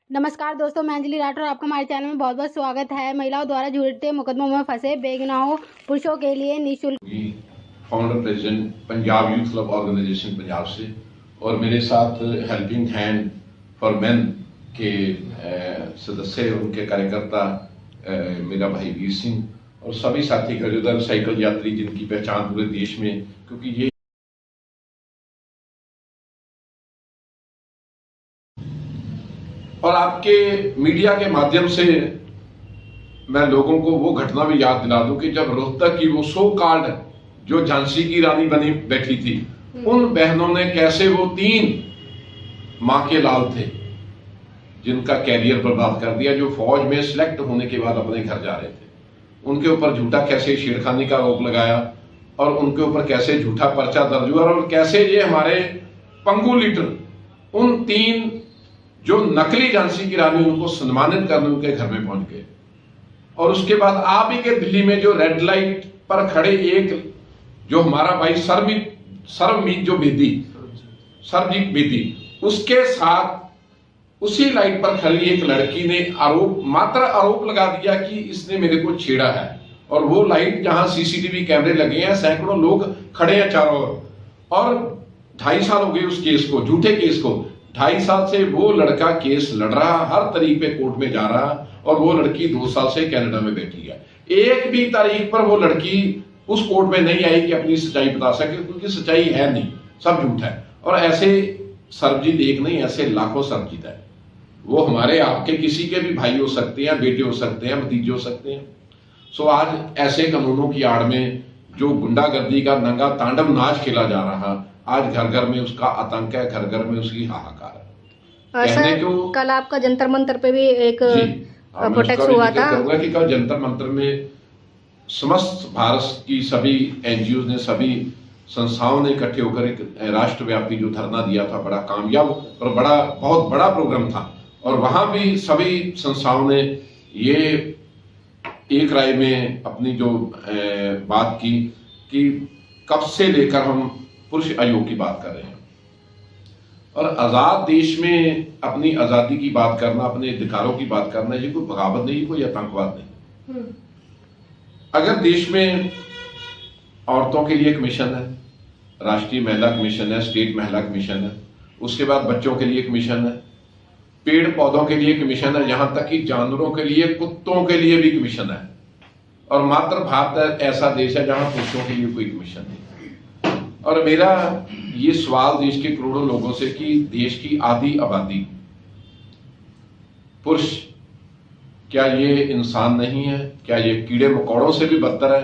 नमस्कार दोस्तों, मैं अंजलि राठौर, आपका हमारे चैनल में बहुत बहुत स्वागत है। महिलाओं द्वारा झूठे मुकदमों में फंसे बेगुनाहों पुरुषों के लिए निःशुल्क founder president Punjab youth club organisation Punjab से, और मेरे साथ हेल्पिंग हैंड फॉर मेन के सदस्य, उनके कार्यकर्ता मेरा भाई वीर सिंह और सभी साथी खरीदार साइकिल यात्री जिनकी पहचान पूरे देश में, क्योंकि ये और आपके मीडिया के माध्यम से मैं लोगों को वो घटना भी याद दिला दूं कि जब रोहतक की वो सो कॉल्ड जो झांसी की रानी बनी बैठी थी, उन बहनों ने कैसे वो 3 मां के लाल थे जिनका कैरियर बर्बाद कर दिया, जो फौज में सिलेक्ट होने के बाद अपने घर जा रहे थे, उनके ऊपर झूठा कैसे छेड़खानी का आरोप लगाया और उनके ऊपर कैसे झूठा पर्चा दर्ज हुआ, और कैसे ये हमारे पंगु लीडर उन 3 जो नकली झांसी की रानी उनको सम्मानित करने उनके घर में पहुंच गए। और उसके बाद आप ही के दिल्ली में जो रेड लाइट पर खड़े एक जो हमारा भाई सरबजीत बेदी, उसके साथ उसी लाइट पर खड़ी एक लड़की ने आरोप लगा दिया कि इसने मेरे को छेड़ा है। और वो लाइट जहां सीसीटीवी कैमरे लगे हैं, सैकड़ों लोग खड़े हैं चारों ओर, और 2.5 साल हो गए उस केस को, झूठे केस को। 2.5 साल से वो लड़का केस लड़ रहा, हर तरीके कोर्ट में जा रहा, और वो लड़की 2 साल से कनाडा में बैठी है। एक भी तारीख पर वो लड़की उस कोर्ट में नहीं आई कि अपनी सच्चाई बता सके, क्योंकि सच्चाई है नहीं, सब झूठ है। और ऐसे सरबजीत एक नहीं, ऐसे लाखों सरबजीत है। वो हमारे आपके किसी के भी भाई हो सकते हैं, बेटे हो सकते हैं, भतीजे हो सकते हैं। सो आज ऐसे कानूनों की आड़ में जो गुंडागर्दी का नंगा तांडव नाच खेला जा रहा, आज घर घर में उसका आतंक है, घर घर में उसकी हाहाकार है। कहने को कल आपका जंतर मंतर पे भी एक प्रोटेक्ट हुआ था। कहूंगा कि कल जंतर मंतर में समस्त भारत की सभी एनजीओ ने, सभी संस्थाओं ने इकट्ठे होकर एक राष्ट्रव्यापी जो धरना दिया था, बड़ा कामयाब और बहुत बड़ा प्रोग्राम था। और वहां भी सभी संस्थाओं ने ये एक राय में अपनी जो बात की कि कब से लेकर हम पुरुष आयोग की बात कर रहे हैं, और आजाद देश में अपनी आजादी की बात करना, अपने अधिकारों की बात करना, ये कोई बगावत नहीं, कोई आतंकवाद नहीं। अगर देश में औरतों के लिए कमीशन है, राष्ट्रीय महिला कमीशन है, स्टेट महिला कमीशन है, उसके बाद बच्चों के लिए कमीशन है, पेड़ पौधों के लिए कमीशन है, यहां तक कि जानवरों के लिए, कुत्तों के लिए भी कमीशन है, और मात्र भारत ऐसा देश है जहां पुरुषों के लिए कोई कमीशन नहीं। और मेरा ये सवाल देश के करोड़ों लोगों से कि देश की आधी आबादी पुरुष, क्या ये इंसान नहीं है? क्या ये कीड़े मकोड़ों से भी बदतर है?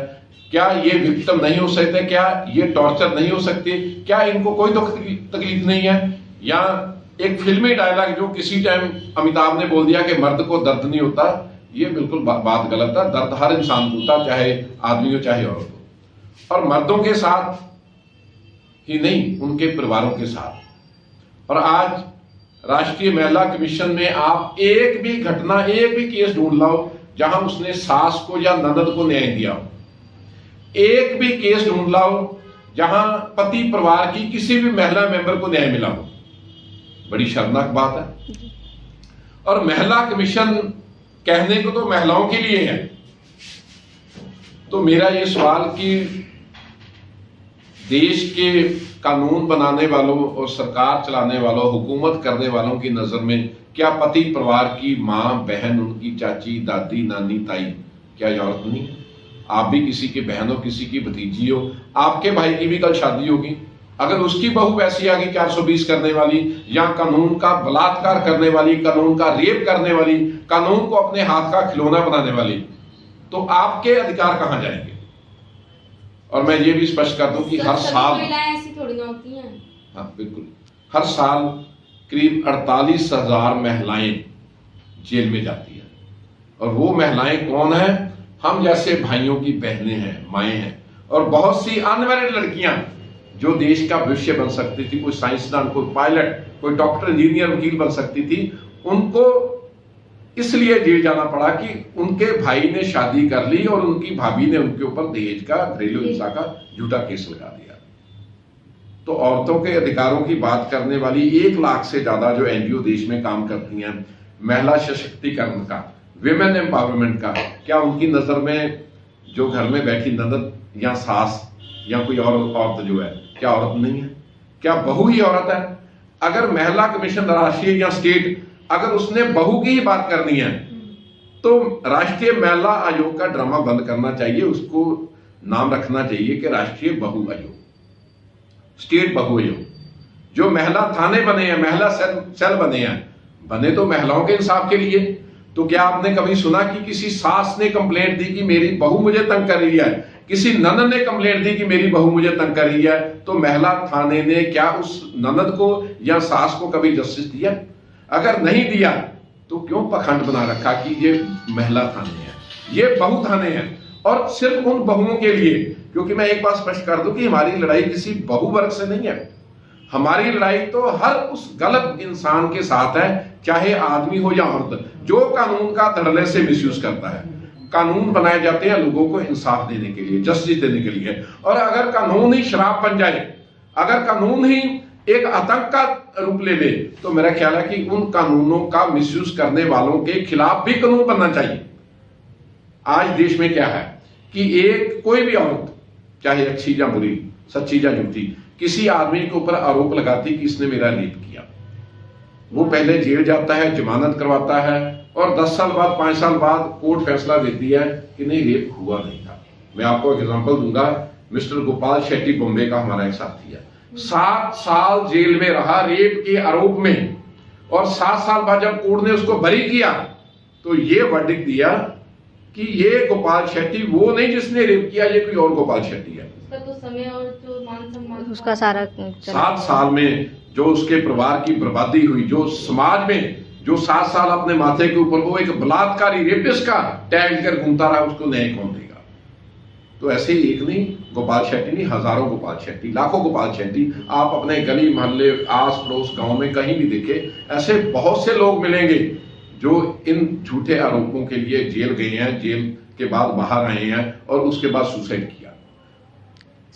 क्या ये विक्टिम नहीं हो सकते? क्या ये टॉर्चर नहीं हो सकती? क्या इनको कोई तो तकलीफ नहीं है? या एक फिल्मी डायलॉग जो किसी टाइम अमिताभ ने बोल दिया कि मर्द को दर्द नहीं होता, ये बिल्कुल बात गलत है। दर्द हर इंसान को होता, चाहे आदमी हो चाहे औरत हो, और मर्दों के साथ ही नहीं, उनके परिवारों के साथ। और आज राष्ट्रीय महिला कमीशन में आप एक भी घटना, एक भी केस ढूंढ लाओ जहां उसने सास को या ननद को न्याय दिया हो। एक भी केस ढूंढ लाओ जहां पति परिवार की किसी भी महिला मेंबर को न्याय मिला हो। बड़ी शर्मनाक बात है। और महिला कमीशन कहने को तो महिलाओं के लिए है। तो मेरा ये सवाल कि देश के कानून बनाने वालों और सरकार चलाने वालों, हुकूमत करने वालों की नजर में क्या पति परिवार की मां, बहन, उनकी चाची, दादी, नानी, ताई, क्या ये औरत नहीं है? आप भी किसी की बहन हो, किसी की भतीजी हो, आपके भाई की भी कल शादी होगी, अगर उसकी बहू वैसी आ गई 420 करने वाली, या कानून का बलात्कार करने वाली, कानून का रेप करने वाली, कानून को अपने हाथ का खिलौना बनाने वाली, तो आपके अधिकार कहां जाएंगे? और मैं ये भी स्पष्ट कर दूं कि हर साल ऐसी थोड़ी ना होती हैं। हाँ बिल्कुल, हर साल करीब 48,000 महिलाएं जेल में जाती है। और वो महिलाएं कौन है? हम जैसे भाइयों की बहनें हैं, माएं हैं, और बहुत सी अनमैरिड लड़कियां जो देश का भविष्य बन सकती थी, कोई साइंसदान, कोई पायलट, कोई डॉक्टर, इंजीनियर, वकील बन सकती थी, उनको इसलिए जेल जाना पड़ा कि उनके भाई ने शादी कर ली और उनकी भाभी ने उनके ऊपर दहेज का, घरेलू हिंसा का झूठा केस लगा दिया। तो औरतों के अधिकारों की बात करने वाली 1 लाख से ज्यादा जो एनजीओ देश में काम करती हैं, महिला सशक्तिकरण का, विमेन एम्पावरमेंट का, क्या उनकी नजर में जो घर में बैठी ननद या सास या कोई और औरत जो है, क्या औरत नहीं है? क्या बहू ही औरत है? अगर महिला कमीशन राष्ट्रीय या स्टेट अगर उसने बहू की ही बात करनी है तो राष्ट्रीय महिला आयोग का ड्रामा बंद करना चाहिए। उसको नाम रखना चाहिए कि राष्ट्रीय बहू आयोग, स्टेट बहू आयोग। जो महिला थाने बने हैं, महिला सेल बने हैं, बने तो महिलाओं के इंसाफ के लिए। तो क्या आपने कभी सुना कि किसी सास ने कंप्लेंट दी कि मेरी बहू मुझे तंग कर रही है, किसी ननद ने कंप्लेंट दी कि मेरी बहू मुझे तंग कर रही है, तो महिला थाने ने क्या उस ननद को या सास को कभी जस्टिस दिया? अगर नहीं दिया तो क्यों पखंड बना रखा कि ये महिला थाने हैं, ये बहू थाने हैं, और सिर्फ उन बहुओं के लिए। क्योंकि मैं एक बात स्पष्ट कर दूं कि हमारी लड़ाई किसी बहु वर्ग से नहीं है, हमारी लड़ाई तो हर उस गलत इंसान के साथ है, चाहे आदमी हो या औरत, जो कानून का धड़ल्ले से मिसयूज करता है। कानून बनाए जाते हैं लोगों को इंसाफ देने के लिए, जस्टिस देने के लिए। और अगर कानून ही शराब बन जाए, अगर कानून ही एक आतंक का रूप ले ले, तो मेरा ख्याल है कि उन कानूनों का मिसयूज करने वालों के खिलाफ भी कानून बनना चाहिए। आज देश में क्या है कि एक कोई भी औरत, चाहे अच्छी या बुरी, सच्ची या झूठी, किसी आदमी के ऊपर आरोप लगाती कि इसने मेरा रेप किया, वो पहले जेल जाता है, जमानत करवाता है, और 10 साल बाद, 5 साल बाद कोर्ट फैसला देती है कि नहीं, रेप हुआ नहीं था। मैं आपको एक एग्जांपल दूंगा, मिस्टर गोपाल शेट्टी बॉम्बे का हमारा एक साथी है, 7 साल जेल में रहा रेप के आरोप में, और 7 साल बाद जब कोर्ट ने उसको बरी किया तो ये वर्डिक्ट दिया कि ये गोपाल शेट्टी वो नहीं जिसने रेप किया, ये कोई और गोपाल शेट्टी है। उसका तो समय और जो मान सम्मान उसका सारा 7 साल में जो उसके परिवार की बर्बादी हुई, जो समाज में जो 7 साल अपने माथे के ऊपर वो एक बलात्कारी रेपिस्ट का टैग कर घूमता रहा, उसको न्याय कौन देगा? तो ऐसे ही एक नहीं गोपाल शेट्टी नहीं, हजारों गोपाल शेट्टी, लाखों गोपाल शेट्टी आप अपने गली मोहल्ले, आस पड़ोस, गांव में कहीं भी देखे, ऐसे बहुत से लोग मिलेंगे जो इन झूठे आरोपों के लिए जेल गए हैं, जेल के बाद बाहर आए हैं और उसके बाद सुसाइड किया।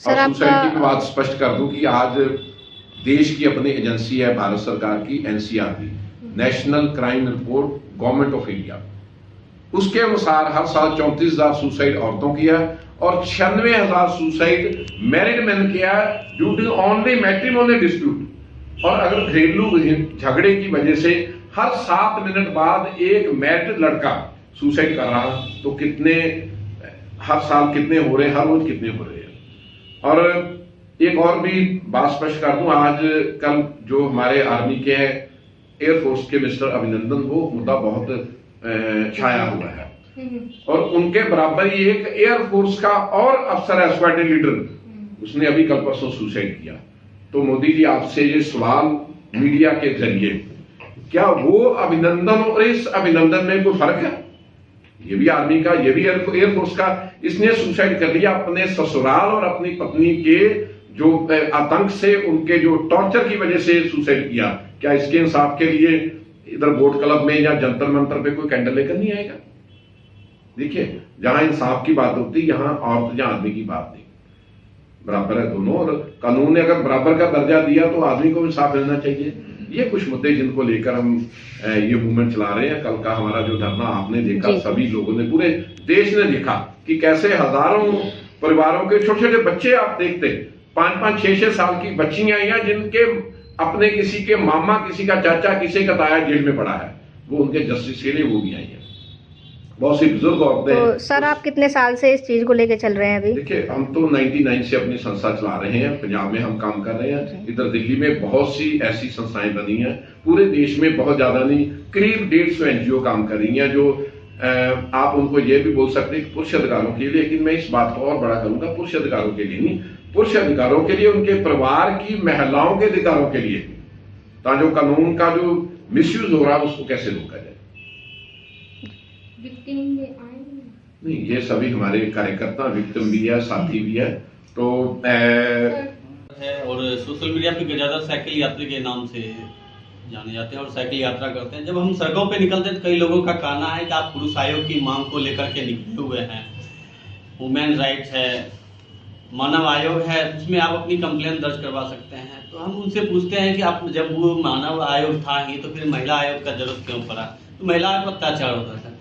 और सुसाइड की बात स्पष्ट कर दूं कि आज देश की अपनी एजेंसी है भारत सरकार की, NCRB, national crime report government of India, उसके अनुसार हर साल 34,000 सुसाइड औरतों किया और 96,000 सुसाइड मैरिड मैन किया due to only matrimonial dispute. और अगर घरेलू झगड़े की वजह से हर 7 मिनट बाद एक मैरिड लड़का सुसाइड कर रहा, तो कितने हर साल कितने हो रहे हैं, हर रोज कितने हो रहे हैं। और एक और भी बात स्पष्ट कर दूं, आज कल जो हमारे आर्मी के हैं, एयरफोर्स के मिस्टर अभिनंदन, वो मुद्दा बहुत छाया हुआ है, और उनके बराबर ही एक एयरफोर्स का और अफसर है, स्क्वाड्रन लीडर, उसने अभी कल परसों सुसाइड किया। तो मोदी जी आपसे ये सवाल मीडिया के जरिए, क्या वो अभिनंदन और इस अभिनंदन में कोई फर्क है? ये भी आर्मी का, ये भी एयरफोर्स का, इसने सुसाइड कर लिया अपने ससुराल और अपनी पत्नी के जो आतंक से, उनके जो टॉर्चर की वजह से सुसाइड किया। क्या इसके इंसाफ के लिए इधर बोट क्लब में या जंतर मंतर पे कोई कैंडल लेकर नहीं आएगा? देखिए, जहां इंसाफ की बात होती है, यहाँ औरत या आदमी की बात नहीं, बराबर है दोनों। और कानून ने अगर बराबर का दर्जा दिया तो आदमी को इंसाफ मिलना चाहिए। ये कुछ मुद्दे जिनको लेकर हम ये मूवमेंट चला रहे हैं। कल का हमारा जो धरना आपने देखा, सभी लोगों ने, पूरे देश ने देखा कि कैसे हजारों परिवारों के छोटे छोटे बच्चे, आप देखते 5-5, 6-6 साल की बच्चियां आई हैं जिनके अपने किसी के मामा, किसी का चाचा, किसी का ताया जेल में पड़ा है, वो उनके जस्टिस के लिए वो भी आई है। बहुत सी बुजुर्ग औरतें। तो सर, आप कितने साल से इस चीज को लेके चल रहे हैं अभी? देखिए, हम तो 99 से अपनी संस्था चला रहे हैं, पंजाब में हम काम कर रहे हैं, इधर दिल्ली में बहुत सी ऐसी संस्थाएं बनी हैं, पूरे देश में बहुत ज्यादा नहीं, करीब 150 एनजीओ काम कर रही हैं, जो आप उनको ये भी बोल सकते हैं पुरुष अधिकारों के लिए। लेकिन मैं इस बात को और बड़ा करूंगा, पुरुष अधिकारों के लिए नहीं, पुरुष अधिकारों के लिए, उनके परिवार की महिलाओं के अधिकारों के लिए, ताकि कानून का जो मिसयूज हो रहा है उसको कैसे रोका जाए। नहीं, ये सभी हमारे कार्यकर्ता, विक्टिम भी है, साथी भी है। तो है और सोशल मीडिया पे ज्यादा साइकिल यात्री के नाम से जाने जाते हैं और साइकिल यात्रा करते हैं। जब हम सड़कों पे निकलते हैं तो कई लोगों का कहना है कि आप पुरुष आयोग की मांग को लेकर के निकले हुए हैं, वुमेन राइट्स है, मानव आयोग है, उसमें आप अपनी कंप्लेन दर्ज करवा सकते हैं। तो हम उनसे पूछते हैं कि आप जब वो मानव आयोग था ही तो फिर महिला आयोग का जरूरत क्यों पड़ा? तो महिलाओं पर अत्याचार होता था।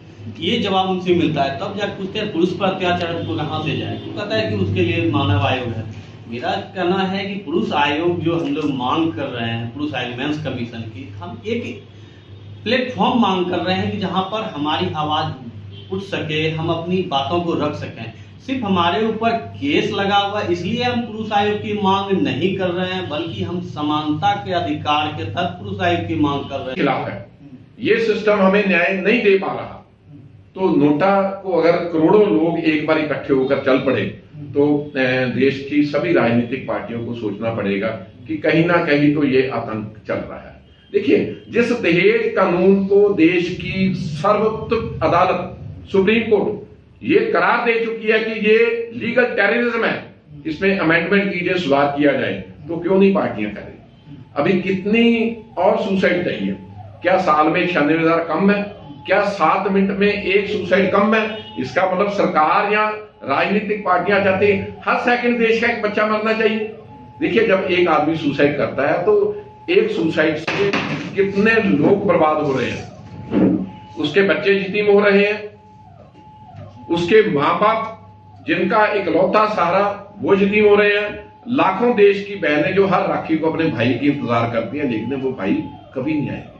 ये जवाब उनसे मिलता है, तब जब पूछते हैं पुरुष पर अत्याचार तो कहाँ से जाए, तो कहता है कि उसके लिए मानव आयोग है। मेरा कहना है कि पुरुष आयोग जो हम लोग मांग कर रहे हैं, पुरुष एलिमेंट्स कमीशन की, हम एक प्लेटफॉर्म मांग कर रहे हैं कि जहाँ पर हमारी आवाज उठ सके, हम अपनी बातों को रख सकें। सिर्फ हमारे ऊपर केस लगा हुआ इसलिए हम पुरुष आयोग की मांग नहीं कर रहे हैं, बल्कि हम समानता के अधिकार के तहत पुरुष आयोग की मांग कर रहे हैं। खिलाफ है ये सिस्टम, हमें न्याय नहीं दे पा रहा। तो नोटा को अगर करोड़ों लोग एक बार इकट्ठे होकर चल पड़े तो देश की सभी राजनीतिक पार्टियों को सोचना पड़ेगा कि कहीं ना कहीं तो ये आतंक चल रहा है। देखिए, जिस दहेज कानून को देश की सर्वोच्च अदालत सुप्रीम कोर्ट ये करार दे चुकी है कि ये लीगल टेररिज्म है, इसमें अमेंडमेंट कीजिए, सुधार किया जाए, तो क्यों नहीं पार्टियां कर रही? अभी कितनी और सुसाइड चाहिए? क्या साल में 96,000 कम है? क्या 7 मिनट में एक सुसाइड कम है? इसका मतलब सरकार या राजनीतिक पार्टियां चाहती है हर सेकंड देश का एक बच्चा मरना चाहिए। देखिए, जब एक आदमी सुसाइड करता है तो एक सुसाइड से कितने लोग बर्बाद हो रहे हैं, उसके बच्चे यतीम हो रहे हैं, उसके मां बाप जिनका इकलौता सहारा वो यतीम हो रहे हैं, लाखों देश की बहनें जो हर राखी को अपने भाई की इंतजार करती हैं, लेकिन वो भाई कभी नहीं आएंगे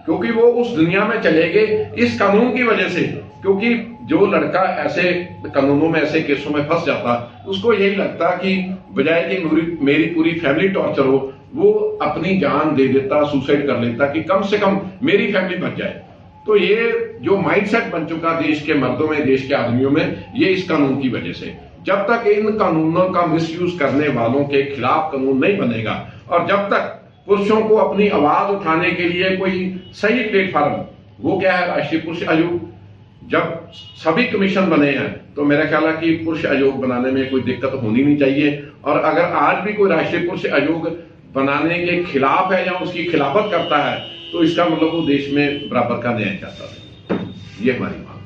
क्योंकि वो उस दुनिया में चले गए इस कानून की वजह से। क्योंकि जो लड़का ऐसे कानूनों में, ऐसे केसों में फंस जाता, उसको यही लगता कि बजाय कि मेरी पूरी फैमिली टॉर्चर हो, वो अपनी जान दे देता, सुसाइड कर लेता कि कम से कम मेरी फैमिली बच जाए। तो ये जो माइंडसेट बन चुका देश के मर्दों में, देश के आदमियों में, ये इस कानून की वजह से। जब तक इन कानूनों का मिसयूज करने वालों के खिलाफ कानून नहीं बनेगा और जब तक पुरुषों को अपनी आवाज उठाने के लिए कोई सही प्लेटफॉर्म, वो क्या है राष्ट्रीय पुरुष आयोग, जब सभी कमीशन बने हैं तो मेरा ख्याल है कि पुरुष आयोग बनाने में कोई दिक्कत होनी नहीं चाहिए। और अगर आज भी कोई राष्ट्रीय पुरुष आयोग बनाने के खिलाफ है या उसकी खिलाफत करता है तो इसका मतलब वो देश में बराबर का न्याय चाहता है। ये हमारी मांग है।